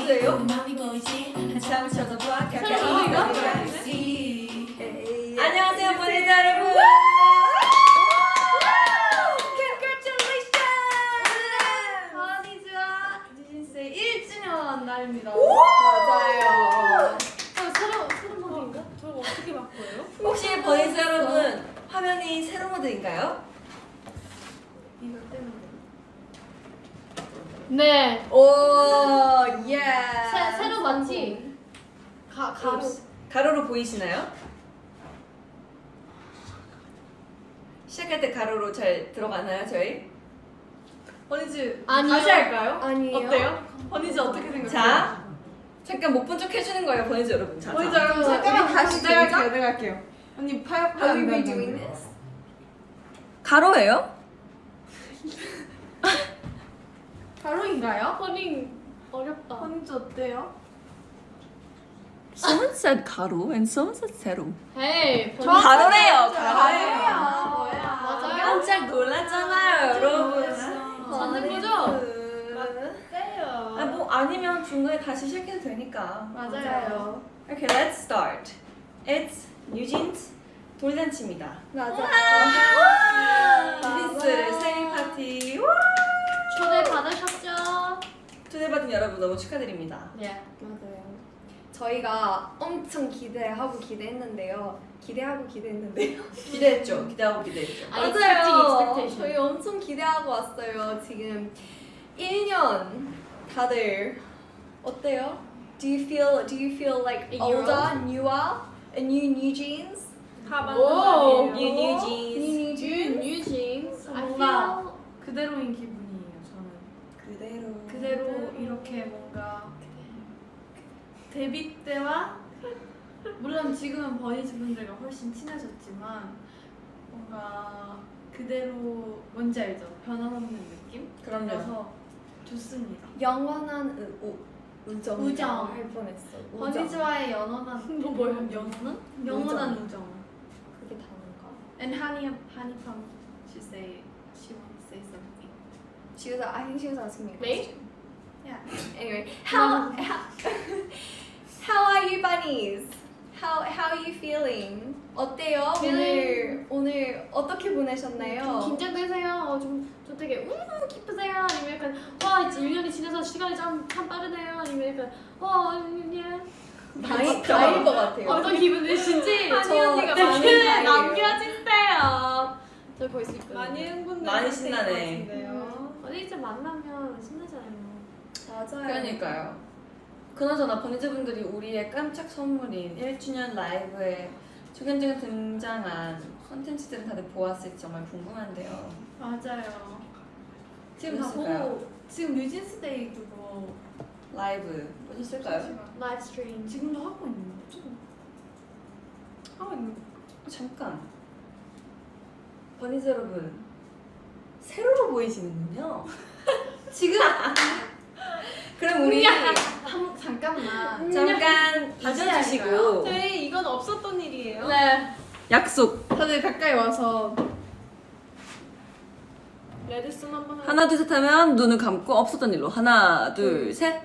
가수예요? 한참을 쳐다봐 안녕하세요, 버니즈 여러분. 버니즈와 뉴진스의 1주년 날입니다. 맞아요. 새로 모드인가? 저거 어떻게 바꿔요? 혹시 버니즈 여러분 화면이 세로 모드인가요? 이거 때문에. 네. 오, 예. 새로 맞지? 가로. 가로로 보이시나요? 시작할 때 가로로 잘 들어가나요, 저희? 버니즈 아니요. 다시 할까요? 아니에요. 어때요? 버니즈 어떻게 생각해요? 자, 잠깐 못 본 척 해주는 거예요, 버니즈 여러분. 자, 버니즈 자. 여러분 잠깐만, 우리 다시 내가 들자. 할게요. 내가 할게요. 언니 팔 Are we redoing this? 가로예요? 가로인가요? 버닝 어렵다. 버니즈 어때요? Someone said 가로 and someone said 세로. 헤이. 가로래요, 가로예요. 가로. 뭐야? 맞아요? 깜짝 놀랐잖아요, 여러분. 맞는 거죠? 맞아요. 아, 뭐 아니면 중간에 다시 시작해도 되니까. 맞아요. Okay, let's start. It's 뉴진스 돌잔치입니다. 뉴진스 생일 파티. 와! 초대 받으셨죠? 초대받은 여러분 너무 축하드립니다. 네. 맞아요. 저희가 엄청 기대했는데요. 기대했죠. 기대하고 기대했죠. 아, expectation. 저희 엄청 기대하고 왔어요. 지금 1년 다들 어때요? Do you feel like A year older, newer, a new jeans? 다 오. 맞는 New 말이에요. jeans. New jeans. I 뭔가 feel 그대로인 기분이에요. 저는 그대로 이렇게 뭔가 데뷔 때와 물론 지금은 버니즈 분들과 훨씬 친해졌지만 뭔가 그대로 뭔지 알죠? 변함없는 느낌? 그럼요. 그래서 좋습니다. 영원한 우정. 우정. 할 뻔했어. 우정. 버니즈와의 연원한 뭐야? 연원은? 영원한 우정. 그게 다른가? And Honey Pump, she wants to say something. I think she was asking me a Me? question. Yeah. Anyway, how are you bunnies? How are you feeling? 어때요? 오늘 어떻게 보내셨나요? 좀 긴장되세요? 좀 되게 기쁘세요? 아니면 약간 와 이제 1년이 지나서 시간이 참 빠르네요? 아니면 약간 다인 것 같아요. 어떤 기분이신지 한이 언니가 많은 댓글에 타입이에요. 남겨주세요. 저 볼 수 있거든요. 많이 흥분된 많이 상태인 신나네. 것 같은데요. 어디 이제 만나면 신나잖아요. 맞아요. 그러니까요. 그나저나 버니즈 분들이 우리의 깜짝 선물인 1주년 라이브에 조근조근 등장한 콘텐츠들은 다들 보았을지 정말 궁금한데요. 맞아요. 지금 다 그랬을까요? 보고 지금 뉴진스 데이 그거 라이브 보셨을까요? 라이브 스트림. 지금도 하고 있는 거죠? 하고 있는 거. 잠깐. 버니즈 여러분, 세로로 보이시는군요. 지금 그럼 우리 잠깐만. 잠깐 다시 잊어주시고 저희 이건 없었던 일이에요. 네. 약속. 다들 가까이 와서 레드슨 한번 하나 둘 셋 하면 눈을 감고 없었던 일로 하나 둘 셋.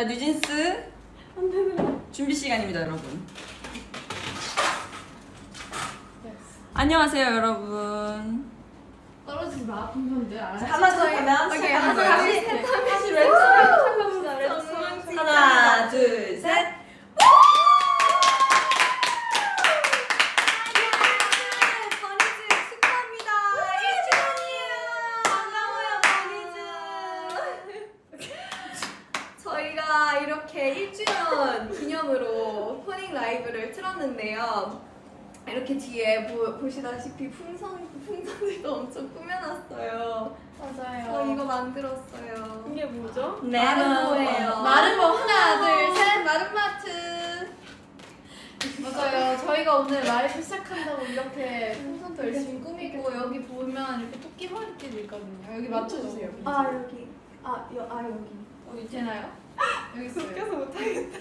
자, 뉴진스 준비 시간입니다, 여러분. 안녕하세요, 여러분. 떨어지지 마, 팬분들. 알았지? 한번 더 하면 오케이, 시작하는 하나, 거예요. 둘, 셋. 다시 왼쪽 하나, 둘, 셋. 버니즈 축하합니다. 1주년이에요. 반가워요, 버니즈. 저희가 이렇게 1주년 기념으로 포닝 라이브를 틀었는데요. 이렇게 뒤에 보시다시피 풍선들도 엄청 꾸며놨어요. 맞아요. 저 이거 만들었어요. 이게 뭐죠? 마름모예요. 마름모 하나, 둘, 셋. 마름마트. 맞아요. 저희가 오늘 라이브 시작한다고 이렇게 풍선도 열심히 꾸미고 여기 보면 이렇게 토끼 머리띠도 있거든요. 여기 맞춰주세요. 여기. 여기. 여기. 어디 되나요? 여기 있어요. 웃겨서 못하겠다.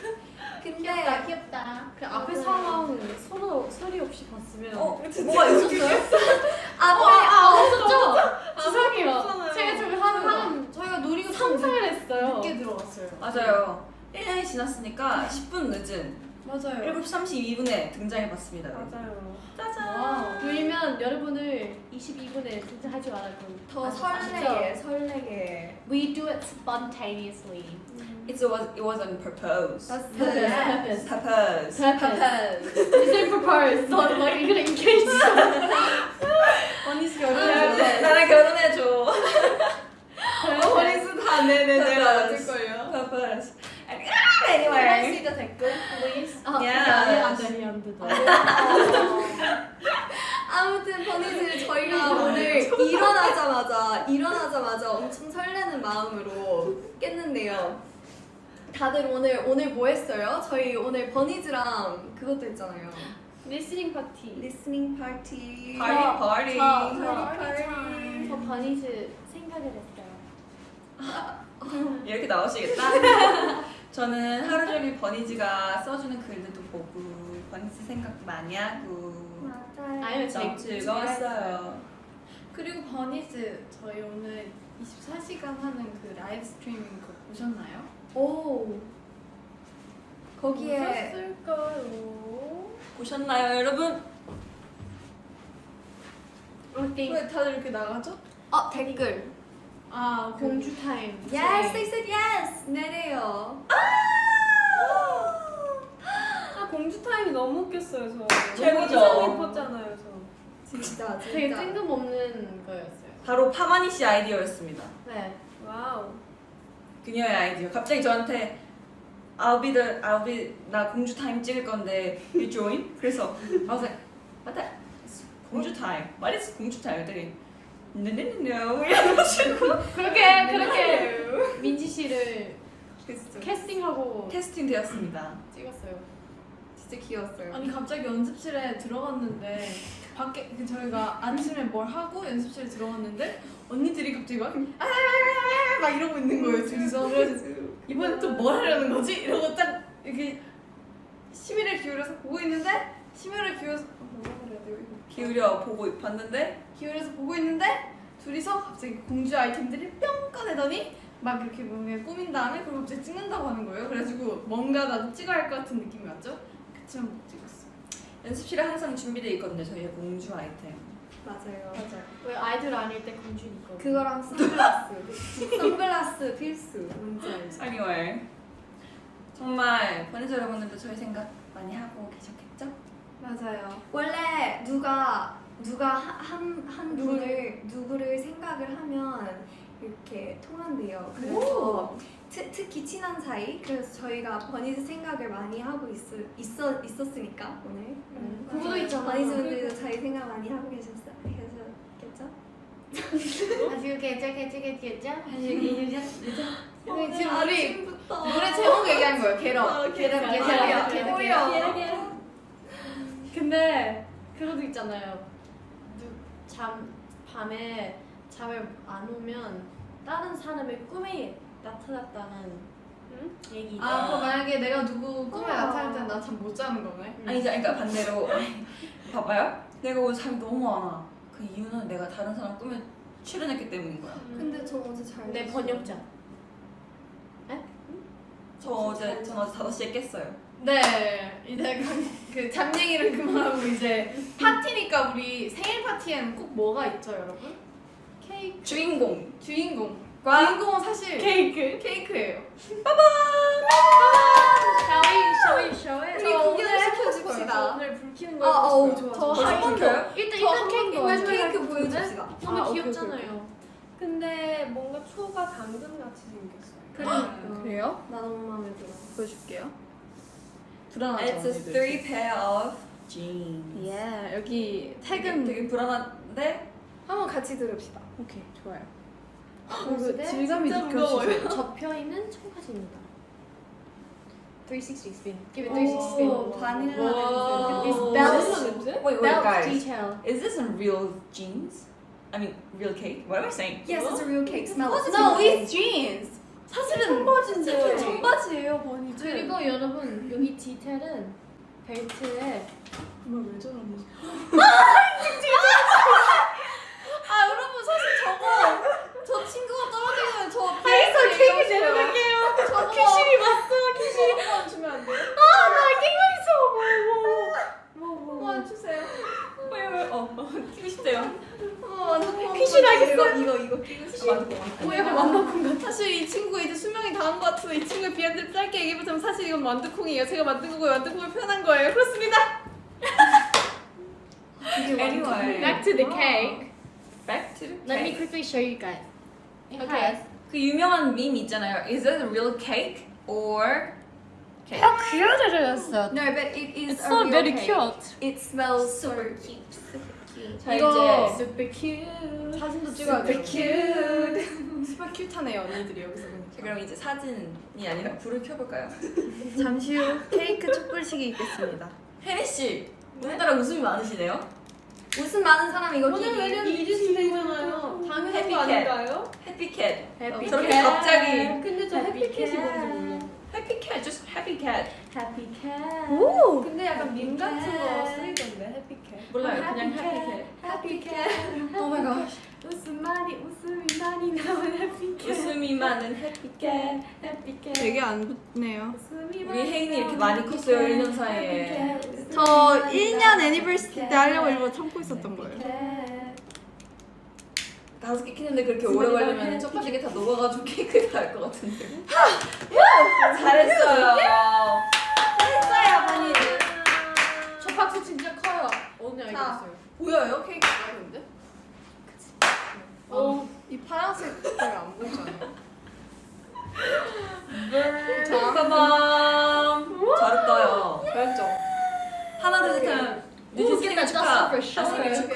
근데 귀엽다. 그 앞에 상황 서로 소리 없이 봤으면 뭐가 있었어요? 없었죠? 죄송해요. 제가 좀 저희가 노리고 상상을 했어요. 늦게 들어갔어요. 맞아요. 1년이 지났으니까 10분 늦은 맞아요. 7시 32분에 등장해봤습니다. 맞아요. 짜잔. 그러면 여러분을 22분에 등장하지 말고 더 설레게. We do it spontaneously. It was on purpose. That's Purpose. Purpose. Is it purpose? Not like you're gonna engage. 버니스 나랑 결혼해줘. 버니스 다 네네네 Purpose. 맞을걸요. Purpose. 할 Anyway. 수 있다 댓글, please. Yeah. 아무튼 버니즈 저희가 오늘 일어나자마자 엄청 설레는 마음으로 깼는데요. 다들 오늘 뭐 했어요? 저희 오늘 버니즈랑 그것도 했잖아요. 리스닝 파티. 리스닝 파티. 파티. 저 버니즈 생각을 했어요. 이렇게 나오시겠다? 저는 하루 종일 버니즈가 써주는 글들도 보고 버니즈 생각 많이 하고 맞아요. 아니면 너무 즐거웠어요. 그리고 버니즈 저희 오늘 24시간 하는 그 라이브 스트리밍 그거 보셨나요? 오. 거기에 보셨을까요? 보셨나요, 여러분? 왜 다들 이렇게 나가죠? 댓글. 아 공주 타임. Yes, they said yes. 내래요. 공주 타임이 너무 웃겼어요, 저. 최고죠. 너무 깊었잖아요, 저. 진짜. 되게 뜬금없는 거였어요. 바로 파마니 씨 아이디어였습니다. 네. 와우. 그녀의 아이디어. 갑자기 저한테 나 공주 타임 찍을 건데 you join? 그래서 I was like, what the? 공주 타임. What is 공주 타임? 그랬더니 no 이러가지고 그렇게 민지 씨를 그랬어. 캐스팅하고 캐스팅 되었습니다. 찍었어요. 진짜 귀여웠어요. 아니 갑자기 연습실에 들어갔는데 밖에 저희가 아침에 뭘 하고 연습실에 들어갔는데 언니들이 갑자기 막 이러고 있는 거예요 둘이서. 그래서 이번엔 또 뭘 하려는 거지? 이러고 딱 이렇게 심의를 기울여서 보고 있는데 심의를 기울여서 뭐라 그래야 돼요? 기울여 보고 봤는데 기울여서 보고 있는데 둘이서 갑자기 공주 아이템들을 뿅 꺼내더니 막 이렇게 뭔가 꾸민 다음에 그걸 갑자기 찍는다고 하는 거예요. 그래가지고 뭔가 나도 찍어야 할 것 같은 느낌이 왔죠? 그치만 못 찍었어. 연습실에 항상 준비되어 있거든요. 저희의 공주 아이템. 맞아요. 맞아요. 왜 아이들 아닐 때 공주니까. 그거랑 선글라스 필수. 뭔지 알죠? Anyway, 정말 버니즈 여러분들도 저희 생각 많이 하고 계셨겠죠? 맞아요. 원래 누가 한 누구를 생각을 하면 이렇게 통한대요. 그래서 특히 친한 사이. 그래서 저희가 버니즈 생각을 많이 하고 있었으니까 오늘. 그거도 있잖아. 버니즈 분들도 저희 생각 많이 하고 계셨겠죠? 아주 개쩌개쩌개쩌. 오늘 지금 우리 아침부터 노래 제목 얘기한 거예요. 게러. 게러. 근데 그것도 있잖아요. 밤에 잠을 안 오면 다른 사람의 꿈에 나타났다는 얘기. 그럼 만약에 내가 누구 꿈에 나타날 때는 나 잠 못 자는 거네? 아니죠. 그러니까 반대로 봐봐요. 내가 오늘 잠이 너무 안 와. 그 이유는 내가 다른 사람 꿈에 출연했기 때문인 거야. 근데 저 어제 잘 내 잤어요. 번역자. 전 어제 5시에 깼어요. 네, 이제 그 잠 얘기를 그만하고 이제 파티니까 우리 생일 파티에는 꼭 뭐가 있죠, 여러분? 케이크. 주인공. 주인공은 사실 케이크예요. Shall we show it? 우리 구경 해보고 시켜줍시다. 싶어요. 오늘 불 켜는 거 어우 해보고 좋아. 싶어요. 한 번 켜요? 일단 케이크 이거 먼저 케이크 할 보여줍시다. 건데? 너무 오케이, 귀엽잖아요. 근데 뭔가 초가 당근 같이 생겼어요. 그러니까. 그래요? 나 너무 마음에 들어. 보여줄게요. It's a 3 pair of jeans. 예, 여기 되게 불안한데? 한번 같이 들읍시다. 오케이, 좋아요. 근데 질감이 진짜 느껴지세요? 접혀 있는 청바지입니다. 360 spin. Give it 오, 360 spin. 바닐라 와. 냄새. This 바닐라 belt, 냄새? Wait, belt guys. detail. Is this a real jeans? I mean, real cake? What am I saying? Yes, it's a real cake. Smell it. No, it's jeans. 사실은 청바지인데. 청바지예요, 버니즈. 그리고 여러분 여기 디테일은 벨트에 정말 왜 저러니? 아 여러분 사실 저 친구가 떨어지면 저 알겠어, 케이크 얘기해요. 내려갈게요. 저거 퀴실이 왔어, 퀴실이. 한번 주면 안 돼요? 한번 주세요. 왜? 끼고 싶대요. 퀴실 하겠어. 이거 끼고 싶어. 뭐야, 만두콩 같아. 사실 이 친구가 이제 수명이 다한 것 같아서 이 친구의 비하인드를 짧게 얘기해보자면 사실 이건 만두콩이에요. 제가 만든 거고 만두콩을 표현한 거예요. 그렇습니다. Anyway. back to the cake. Back to the Let me cake. quickly show you guys. It Okay. has 그 유명한 밈 있잖아요. Is it a real cake or cake? cute it is. No, but it is It's a so real very cake. cute. It smells Super cute. 자 이거 이제 super cute. 사진도 찍어야 돼요. cute. super cute하네요, 언니들이 여기서 보니까. 자, 그럼 이제 사진이 아니라 불을 켜볼까요? 잠시 후 케이크 촛불식이 있겠습니다. 혜리 씨 오늘따라 웃음이 많으시네요. 웃음 많은 사람 이거 오늘 끼기. 왜냐면 이주시대잖아요. 당연한 해피캣. 거 아닌가요? 해피캣. 해피캣. 저렇게 갑자기 근데 저 해피캣이 뭔지 몰라. 해피캣, just 해피캣. 해피캣. 오. 근데 약간 밈 같은 거 쓰이던데 해피캣. 몰라요, 그냥 해피캣. 해피캣. 오 마이 갓. 웃음이 많이 나온 해피캣. 웃음이 많은 해피캣. 해피캣. 되게 안 붙네요. 웃음이 우리 혜인이 이렇게 많이 컸어요, 1년 사이에. 저 1년 애니버시티 때 하려고 일부러 참고 있었던 거예요. 5개 키는데 그렇게 오래 걸리면 첫 번째 게 다 녹아가지고 케이크 다 할 것 같은데. 잘했어요. 했어요, 버니즈. 저 박수 진짜 커요. 오늘 자. 알겠어요. 보여요? 케이크 근데? 이 파란색 되게 안 보이잖아요. 빠밤. 잘했어요. 잘했죠? 하나 둘 셋 하면 유진 생일 축하. for sure. 생일 축하.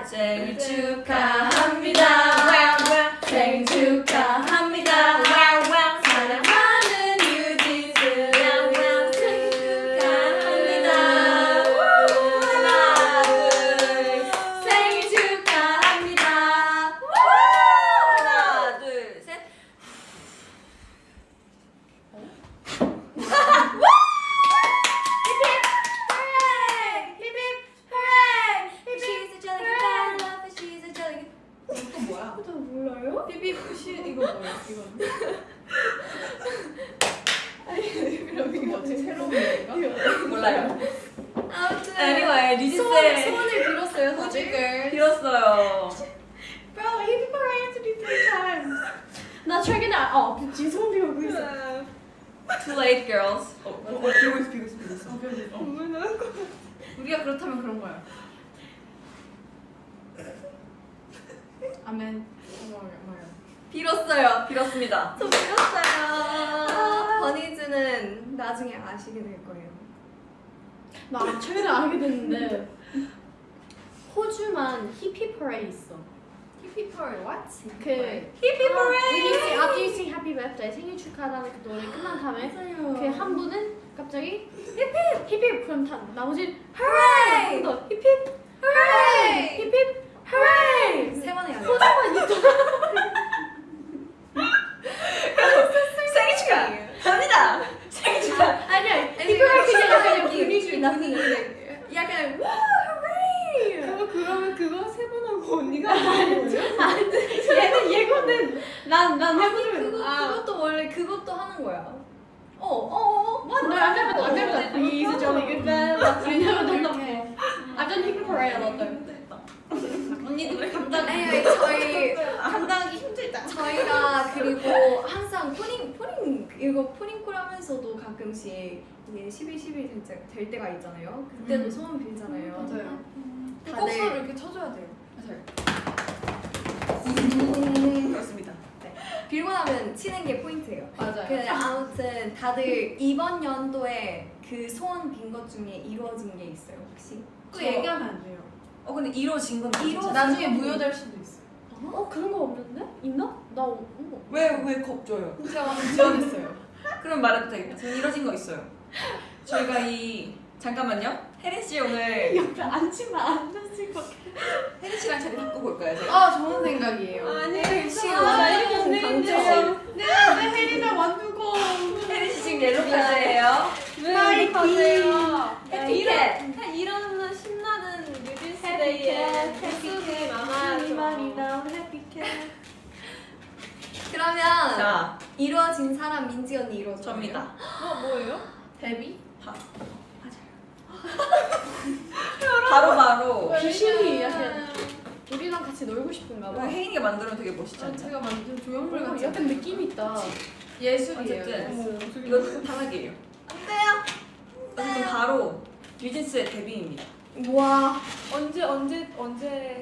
생일 축하합니다. 생일 축하합니다. 사랑하는 유진 생일 축하합니다. 하나 둘 생일 축하합니다. 하나 둘 셋. 이거 뭐야? 저 몰라요? 삐삐푸시 이거 뭐야? 이건 이거 어떻게 새로운 건가? 몰라요. 아무튼 Anyway, 리지 소원을 쌤 빌었어요, 다들. 빌었어요. Bro, happy birthday 3 times. 나 최근에 지성비 오고 있어. Too late, girls. 비고 있어. 우리가 그렇다면 그런 거야. 아멘. 빌었습니다. 저 빌었어요. 버니즈는 나중에 아시게 될 거예요. 나 최근에 알게 됐는데 호주만 히피 퍼레이드 있어. Hippie parade, what? 그 Hippie parade. After you sing Happy Birthday 생일 축하라는 그 노래 끝난 다음에 그 한 분은 갑자기 힙힙 힙힙 그럼 다 나머지 Hooray! 더 힙힙 Hooray! 힙힙 hooray 세 번에 가요. 호주만 있어. 생일 축하합니다. 생일 축하. 아니야 힙힙을 그냥 약간 분위기 약간 와, hooray! 그러면 그거 세 번 하고 언니가 하는 거예요? 얘는 얘거는 난 해보면 그것도 원래 그것도 하는 거야. No, I've never done. He's a jolly good man. I've never done that before. I've done hip parade a lot though. 언니들 감당 anyway, 저희 감당하기 힘들다. 저희가 그리고 항상 포닝콜 하면서도 가끔씩 이게 11 될 때가 있잖아요. 그때도 소원 빌잖아요. 맞아요. 다들- kok소를 이렇게 쳐줘야 돼요. 그렇습니다. 빌고 나면 치는 게 포인트예요. 맞아요. 그 아무튼 다들 이번 연도에 그 소원 빈 것 중에 이루어진 게 있어요 혹시? 또 얘기하면 안 돼요. 근데 이루어진 건 이루어진 나중에 무효될 수도 있어요. 그런 거 없는데? 있나? 나 왜 겁줘요? 제가 완전 지원했어요. 그럼 말해도 되겠다. 지금 이루어진 거 있어요. 저희가 잠깐만요. 혜린 씨 오늘 옆에 앉지마 앉았을 것 같아. 혜린 씨랑 자리 바꿔볼까요? 제가? 아 좋은 생각이에요. 아니 나 이렇게 강조. 내 혜린아 완두고. 혜린 씨 지금 옐로 카드예요. 왜 가세요? 에티켓. 이런 신나는 뉴진스데이에 tekst이 많아요. 그러면 자, 이루어진 사람 민지 언니 이루어져. 접니다. 뭐예요? 데뷔? 바로 귀신이 약간 우리랑 같이 놀고 싶은가 봐. 혜인이가 만들면 되게 멋있지 않나요? 제가 만든 조형물 같은. 약간 느낌 있다. 예술이에요. 어쨌든 이것도 탈락이에요. 어쨌든 바로 뉴진스의 데뷔입니다. 와. 언제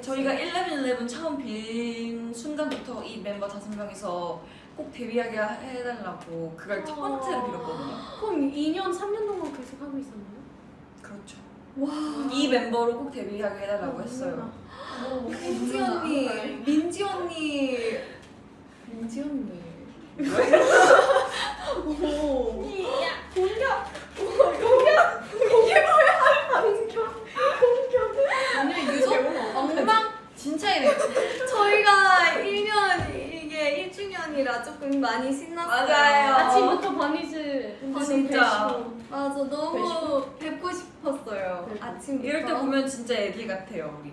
저희가 11 처음 빌 순간부터 이 멤버 5명이서 꼭 데뷔하게 해달라고 그걸 첫 번째로 빌었거든요. 그럼 2년 3년 동안 계속 하고 있었나요? 그렇죠. 와. 이 멤버로 꼭 데뷔하게 해달라고 했어요. 민지 언니. 민지 언니. 민지 언니. 오늘 유독 엉망 진짜이네요. 저희가 1년 1주년이라 조금 많이 신났어요. 맞아요. 아침부터 버니즈 진짜. 맞아 너무 뵙고 싶었어요. 아침부터. 이럴 때 보면 진짜 애기 같아요 우리.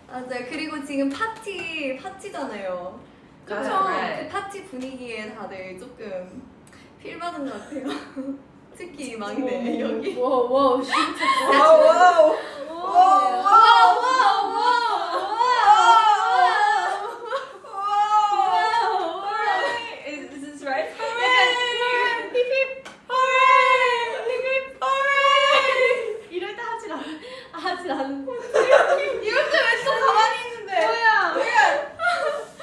맞아요. 그리고 지금 파티잖아요. 그쵸? 그 파티 분위기에 다들 조금 필 받은 것 같아요. 특히 막내 여기. 와와 진짜 와우 Is this right? 이럴 때 하질 않은 이럴 때 왜 또 가만히 있는데? 뭐야?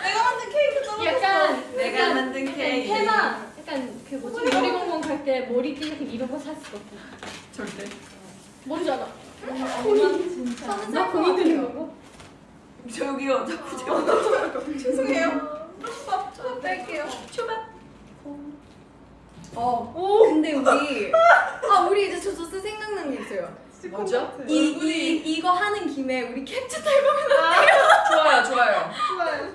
내가 만든 케이크 떨어졌어. 약간 내가 만든 케이크. 테마 약간 그 뭐지 놀이공원 갈 때 머리띠 같은 이런 거 샀을 것 같아. 절대. 모르잖아. 진짜. 나 공이 드는 거? 저기요 자꾸 제가 죄송해요. 저 뺄게요. 근데 우리 이제 저 생각난 게 있어요. 뭐죠? 이거 하는 김에 우리 캡처 타임 좋아요. 좋아요.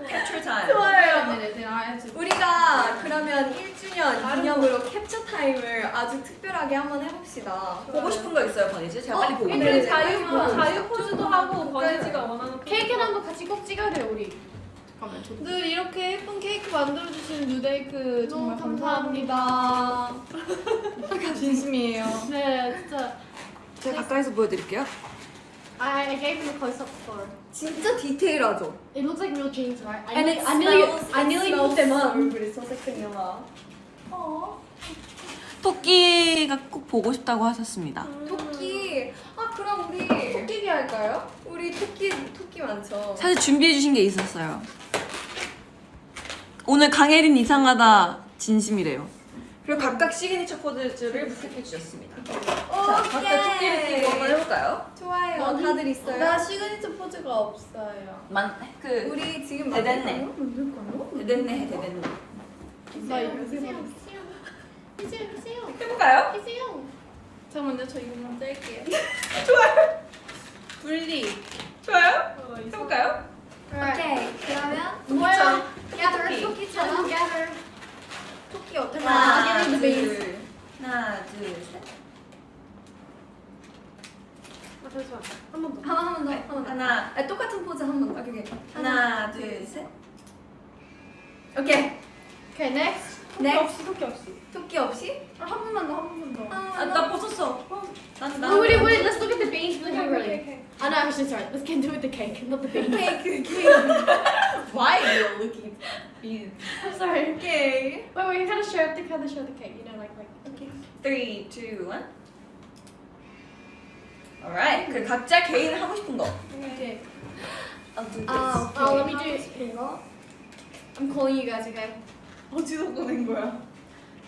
캡처 타임. 좋아요. 네네 알지. 우리가 그러면 1주년 기념으로 캡처 타임을 아주 특별하게 한번 해봅시다. 보고 싶은 거 있어요, 버니즈? 제가 빨리 보고. 네, 일단 네. 자유 포즈도 하고 버니지가 원하는 케이크를 한번 같이 꼭 찍어야 돼요 우리. 잠깐만. 늘 이렇게 예쁜 케이크 만들어 주시는 뉴데이크 정말 감사합니다. 진심이에요. 네 진짜. 제가 가까이서 보여드릴게요. I gave him a close up before. 진짜 디테일하죠? It looks like real jeans, right? And it I nearly put them on. 얼굴이 소색생녀가. 토끼가 꼭 보고 싶다고 하셨습니다. 토끼. 그럼 우리 토끼기 할까요? 우리 토끼 많죠. 사실 준비해주신 게 있었어요. 오늘 강혜린 이상하다 진심이래요. 그리고 각각 시그니처 포즈를 부탁해 주셨습니다. 자, 각각 토끼를 띄고 한번 해볼까요? 좋아요. 다들 있어요? 나 시그니처 포즈가 없어요. 우리 지금 대됐네. 만들 거요? 대됐네. 나 이거 해세요. 해볼까요? 해세요. 잠깐만요, 저 이거 좀 뗄게요. 분리. 좋아요? 해볼까요? 오케이. 그러면 뭐야? gather 토끼처럼 gather. 토끼 어떻게 하나, 하나, 둘, 하나, 둘, 셋. 잠시만. 한 번 더. 한번 더. 하나, 똑같은 포즈 한 번 더. 오케이. 하나, 둘, 셋. 오케이. Okay, next. Next. 토끼 없이. 토끼 없이? 한 번만 더, 한 번만 더. 나 벗었어. Wait, let's look at the beans really quickly. Oh no, actually, sorry. Let's get into it with the cake, not the beans. 케이크. Why are you looking? I'm sorry. 오케이. Wait, you gotta show the cake. You know, like. 오케이. 3, 2, 1. Alright. 그 각자 개인 하고 싶은 거. 오케이. I'll do this. Let me do. 이거. I'm calling you guys, okay? 어디서 꺼낸 거야?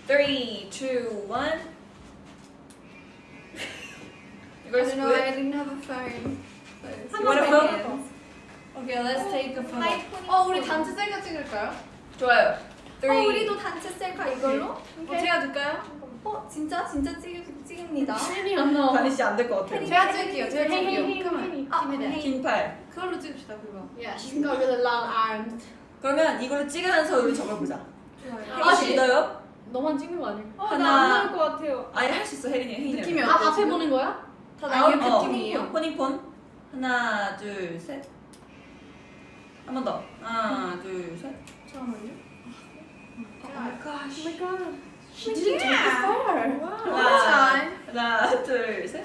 3, 2, 1. 이걸 I don't know, I split. didn't have a phone. You want a phone? Okay, let's take a photo. 하이, 포니. 우리 단체 셀카 찍을까요? 좋아요. 3. 우리도 단체 셀카 이걸로? 제가 줄까요? 진짜 찍습니다. 다니 씨 안 될 것 같아요. 제가 찍을게요. 제가 Hey, hey, 찍을게요. hey, hey, 아, give me that. hey. 긴 팔. 그걸로 찍읍시다, 그거. Yeah, she's got really long arms. 그러면 이걸로 찍으면서 우리 적어보자. 좋아요. 혜린 씨 믿어요? 너만 찍는 거 아니야? 하나. 나안 나올 것 같아요. 아니 할 수 있어 혜린이. 혜린이. 느낌이 아, 어때, 앞에 지금? 보는 거야? 다 나올 느낌이에요. 포니폰. 하나, 둘, 셋. 한 번 더. 하나, 둘, 셋. 잠깐만요. Oh my gosh. Oh my god. She didn't take the photo. 하나, 둘, 셋.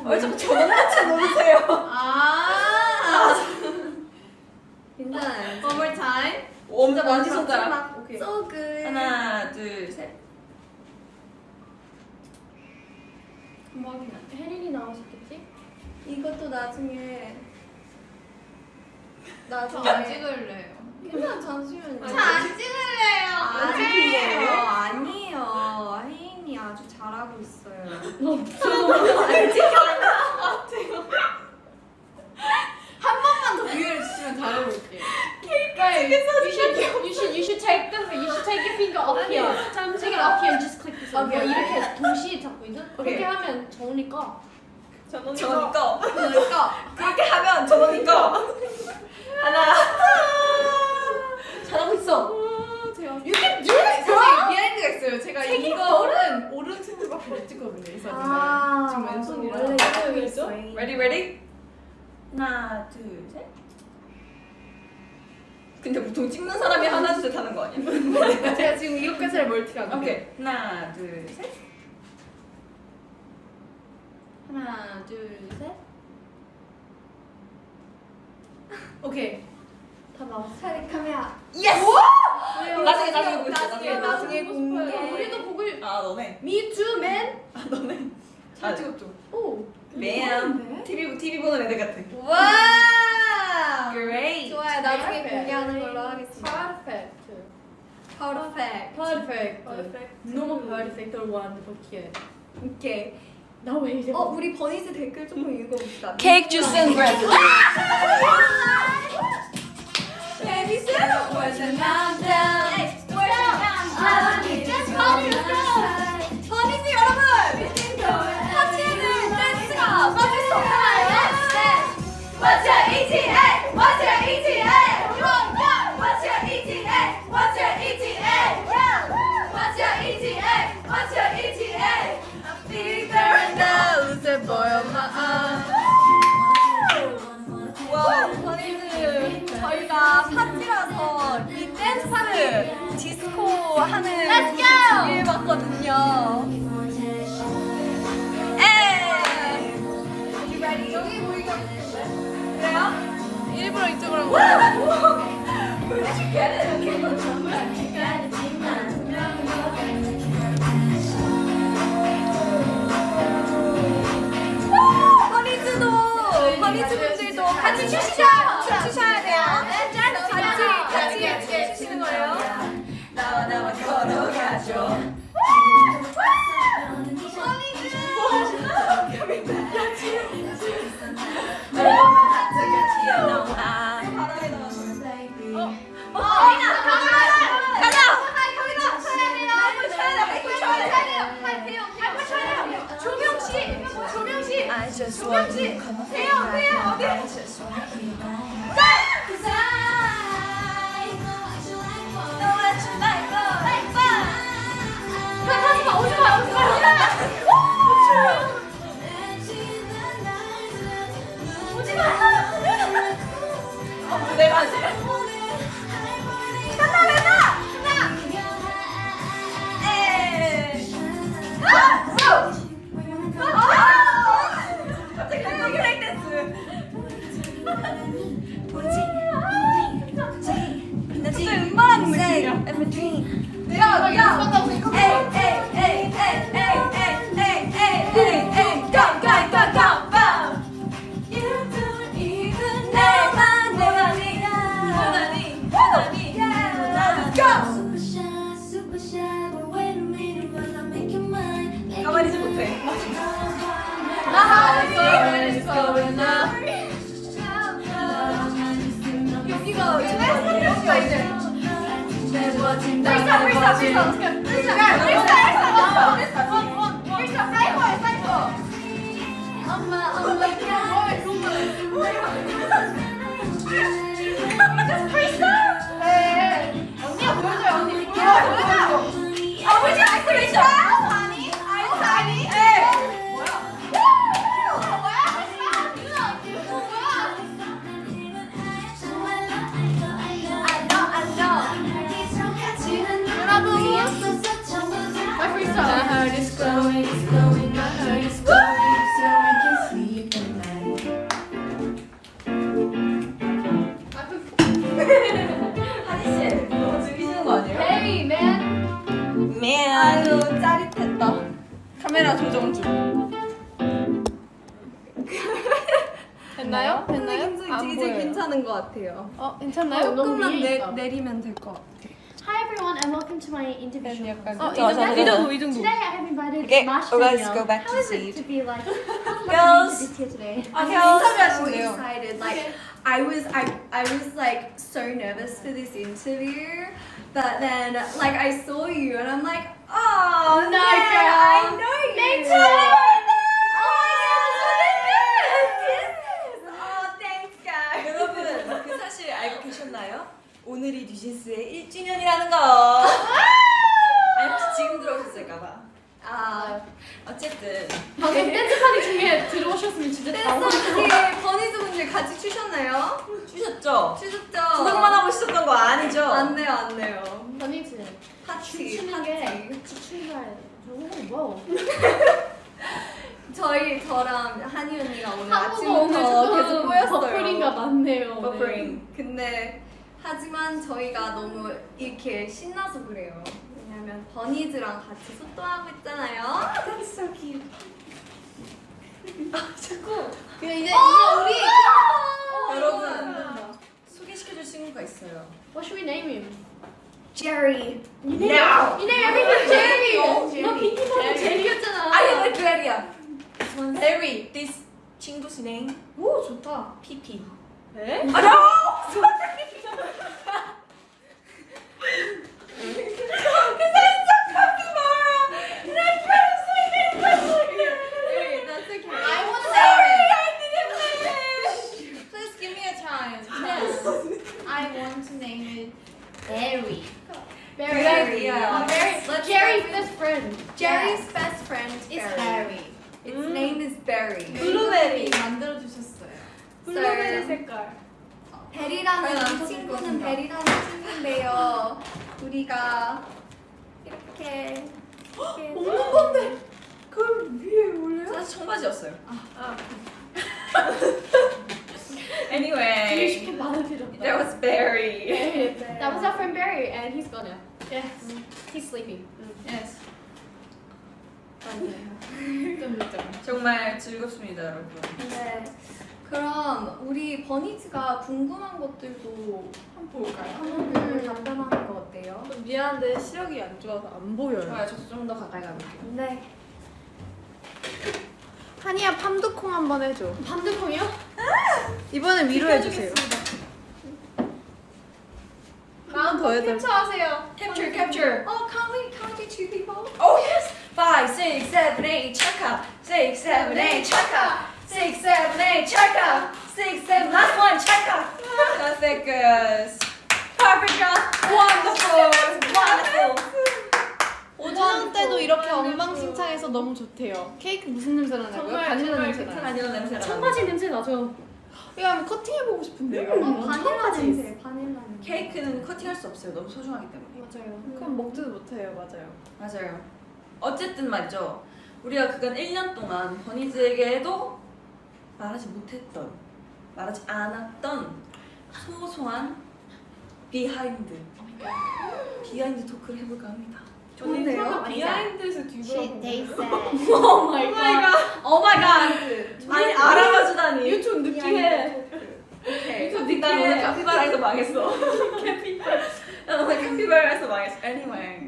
왜 자꾸 저같이 놓으세요? 괜찮아요. One more time. 진짜 많이 손가락. 오케이. So good. 하나, 둘, 셋. 뭐 하긴 혜린이 나오셨겠지? 이것도 나중에 안 찍을래요. 괜찮아, 잠시만요. 안 찍을래요. 아니에요. 혜인이 아주 잘하고 있어요. 한 번만 더 기회를 주시면 잘해볼게요. You should take your finger off here. Take it off here and just click this. Okay, okay. 이렇게 동시에 잡고 있는. 그렇게 Okay. 하면 좋으니까. 전원이 거. 그러니까 그렇게 하면 전원이 거. 하나. 잘하고 있어. 제가 이렇게 사실 비하인드가 있어요. 제가 이거는 오른손으로밖에 못 찍거든요. 이 사진을. 지금 왼손이라. 원래 이렇게 있어? Ready, ready? 하나, 둘, 셋. 근데 보통 찍는 사람이 하나, 둘, 셋 하는 거 아니야? 제가 지금 이렇게 잘 멀티하거든요. 오케이. 하나, 둘, 셋. 하나, 둘, 셋. 오케이. 다 나왔어. 차례 카메라. 예스! 나중에 보여줄게. 나중에 공개. 우리도 보고. 아, 너네. Me too, man. 아, 너네. 잘 찍었죠? 오. 매암. TV 보는 애들 같아. 와! Great. 좋아요. 나중에 Perfect. 공개하는 걸로 하겠습니다. Perfect. Perfect. Perfect. 너무 perfect를 wonderful kid. 오케이. 나왜 이래? 우리 버니즈 댓글 조금 읽어봅시다. Cake, juice, and bread. Baby said, "Where's the mountain? Hey, where's the mountain? Just 버니즈 여러분! 파티에는 댄스가 빠질 수 없잖아요. What's your ETA? What's your ETA? What's your ETA? What's your ETA? What's your ETA? What's your ETA? Bigger knows the boy of my arm. 와, 버니즈 저희가 파티라서 이 댄스 파트 디스코 하는 일 봤거든요. You ready? 여기 보이게 하겠는데? 그래요? 일부러 이쪽으로 한 Where 거예요. did you get it? 버니즈분들도 같이 추시죠. 추셔야 돼요. 같이 추시는 거예요. 나와 걸어가죠. 버니즈. I'm a dream. 야, 에이, 에이, go, go, go, go, go. You don't even know my name. Let's go. 가만히 좀 못해. 이거 트랜스가 이제. My freestyle. My heart is glowing, it's glowing. My heart is glowing, so I can sleep at night. 하니씨 너무 즐기시는 거 아니에요? Hey, man. 아유 짜릿했다. 카메라 조정 중. 됐나요? 됐나요? 안 이제 보여요. 괜찮은 것 같아요. 괜찮나요? 조금만 너무 위에 있다. 내리면 될 것 같아. Hi everyone and welcome to my interview. 이 저, 정도, 이 정도. Today I have invited Okay, Mash let's Danielle. go back How to is it seat. to be like Girls. this here today? I'm Girls. so excited. Like I was like so nervous for this interview, but then like I saw you and I'm like, oh no, girl. I know you. Me too. Oh my goodness, yes. Oh, thanks guys. 여러분 그 사실 알고 계셨나요? 오늘이 뉴진스의 1주년이라는 거. 아니 혹시 지금 들어오셨을까봐. 아, 어쨌든 방금 댄스 파티 중에 들어오셨으면 진짜 다 댄서분들, 버니즈 분들 같이 추셨나요? 주셨죠? 추셨죠? 구경만 하고 있었던 거 아니죠? 안 돼요, 안 돼요. 버니즈 파티, 춤추는 게 추는 날 와우. 저랑 한이 언니가 오늘 한국어 오늘 아침부터 계속 조금 보였어요. 버퍼링가 많네요. 오늘. 버퍼링. 근데 하지만 저희가 너무 이렇게 신나서 그래요. 왜냐면 버니즈랑 같이 소통하고 있잖아요. That's so cute. 자꾸 그냥 이제 우리 여러분 소개시켜줄 친구가 있어요. What should we name him? Jerry. You name Now. You name everything Jerry. Jerry. 너 빈티나도 제리였잖아. I am a Jerry야. Harry, this 친구's name 오 좋다. PP. 에? 아, no! That's okay. I want to Sorry, name I didn't finish. Please give me a chance. Yes. I want to name it Barry. Very Good idea. Let's Jerry's start with best friend. Jerry's best friend It's Barry. Barry. Its name is Barry. 블루베리. 만들어 주셨어요. 블루베리 색깔. 베리라는 과연 이 친구는 어떻게 베리라는 친구인데요. 우리가 이렇게 없는 건데. 그걸 위에 올려요? 사실 청바지였어요. 아. Anyway, 이렇게 말을 드렸다. that was Barry. That was our friend Barry, and he's gone now. Yes. He's sleeping. Yes. 좀 늦죠. 정말 즐겁습니다, 여러분. 네. 그럼 우리 버니즈가 궁금한 것들도 한번 볼까요? 한번 답변하는 거 어때요? 좀 미안한데 시력이 안 좋아서 안 보여요. 좋아요, 저도 좀 더 가까이 가볼게요. 네. 한이야 팜두콩 한번 해줘. 밤들콩이요? 이번엔 위로 해주세요. 마음 더 해줘. 캡처하세요. Capture, capture. Oh, can't we do two people? Oh yes. 5, 6, 7, 8, check up. 6, 7, 8, check up. 6, 7, 8, check up. 6, 7, last one, check up. Perfect, girls. Perfect, girls. Wonderful. Wonderful. 5주년 때도 이렇게 엉망진창해서 너무 좋대요. 케이크 무슨 냄새나 나고요? 정말, 바닐라 정말 냄새 나요. 바닐라 냄새가 청바지 냄새 나죠? 이거 한번 커팅해보고 싶은데 이거. 바닐라 청바지. 냄새, 바닐라 냄새. 케이크는 커팅할 수 없어요. 너무 소중하기 때문에. 맞아요. 그럼 먹지도 못해요, 맞아요. 맞아요. 어쨌든 말이죠. 우리가 그간 1년 동안 버니즈에게도 말하지 못했던, 말하지 않았던 소소한 비하인드 토크를 해볼까 합니다. 좋은데요? 비하인드에서 듀오라고. They said. 오 마이 갓. 오 마이 갓. 아니 알아봐주다니. 이거 좀 느끼해. 난 오늘 카피바라에서 망했어. 난 오늘 카피바라에서 망했어. Anyway.